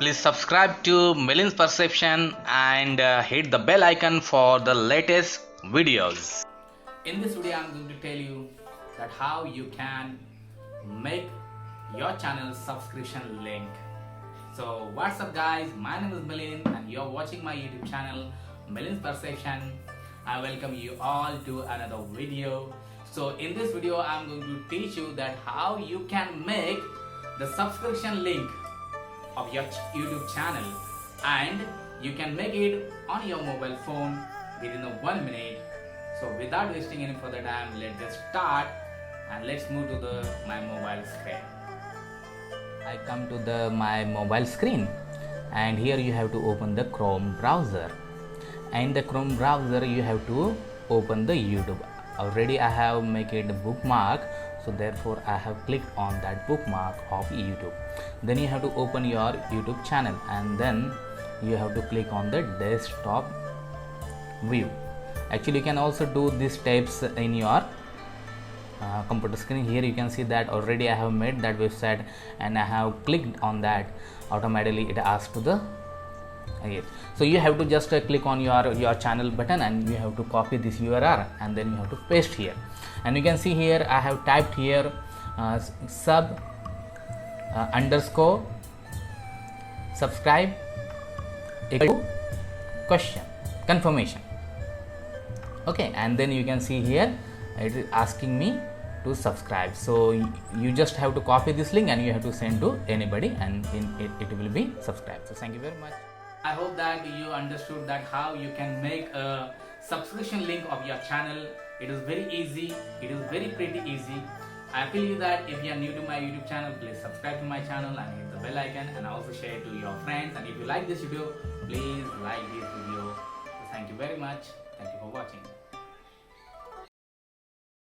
Please subscribe to Million's Perception and hit the bell icon for the latest videos. In this video, I'm going to tell you that how you can make your channel subscription link. So what's up guys, my name is Milind and you're watching my YouTube channel Million's Perception. I welcome you all to another video. So in this video, I'm going to teach you that how you can make the subscription link of your YouTube channel, and you can make it on your mobile phone within 1 minute. So without wasting any further time, let's just start and let's move to my mobile screen. I come to my mobile screen, and here you have to open the Chrome browser. And the Chrome browser you have to open the YouTube. Already I have made it a bookmark, so therefore I have clicked on that bookmark of YouTube. Then you have to open your YouTube channel, and then you have to click on the desktop view. Actually you can also do these steps in your computer screen. Here you can see that already I have made that website, and I have clicked on that. Automatically it asks to the yes. So you have to just click on your channel button, and you have to copy this URL, and then you have to paste here. And you can see here I have typed here underscore subscribe equal to question confirmation. Okay, and then you can see here it is asking me to subscribe. So you just have to copy this link and you have to send to anybody, and it will be subscribed. So thank you very much. I hope that you understood that how you can make a subscription link of your channel. It is very easy. It is very pretty easy. I appeal you that if you are new to my YouTube channel, please subscribe to my channel and hit the bell icon, and also share it to your friends. And if you like this video, please like this video. So thank you very much. Thank you for watching.